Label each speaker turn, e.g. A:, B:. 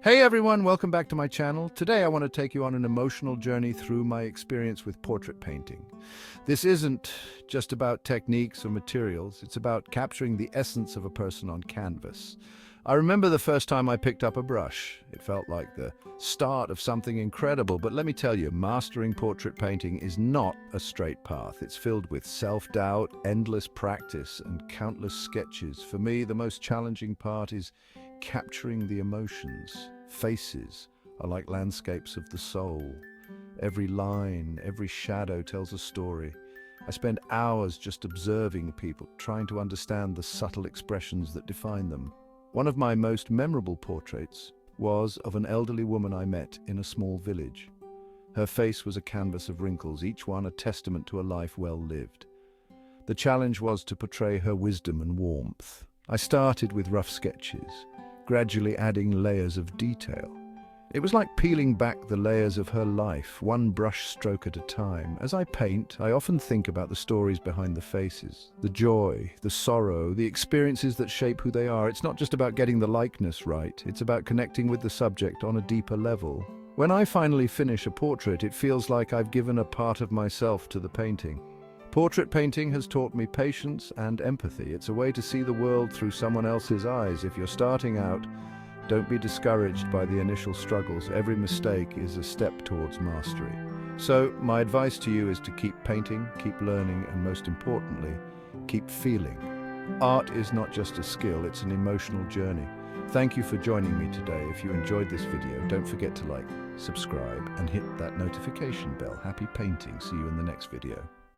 A: Hey everyone, welcome back to my channel. Today I want to take you on an emotional journey through my experience with portrait painting. This isn't just about techniques or materials, it's about capturing the essence of a person on canvas. I remember the first time I picked up a brush. It felt like the start of something incredible, but let me tell you, mastering portrait painting is not a straight path. It's filled with self-doubt, endless practice, and countless sketches. For me, the most challenging part is capturing the emotions. Faces are like landscapes of the soul. Every line, every shadow tells a story. I spend hours just observing people, trying to understand the subtle expressions that define them. One of my most memorable portraits was of an elderly woman I met in a small village. Her face was a canvas of wrinkles, each one a testament to a life well lived. The challenge was to portray her wisdom and warmth. I started with rough sketches, gradually adding layers of detail. It was like peeling back the layers of her life, one brush stroke at a time. As I paint, I often think about the stories behind the faces, the joy, the sorrow, the experiences that shape who they are. It's not just about getting the likeness right, it's about connecting with the subject on a deeper level. When I finally finish a portrait, it feels like I've given a part of myself to the painting. Portrait painting has taught me patience and empathy. It's a way to see the world through someone else's eyes. If you're starting out, don't be discouraged by the initial struggles. Every mistake is a step towards mastery. So, my advice to you is to keep painting, keep learning, and most importantly, keep feeling. Art is not just a skill, it's an emotional journey. Thank you for joining me today. If you enjoyed this video, don't forget to like, subscribe, and hit that notification bell. Happy painting. See you in the next video.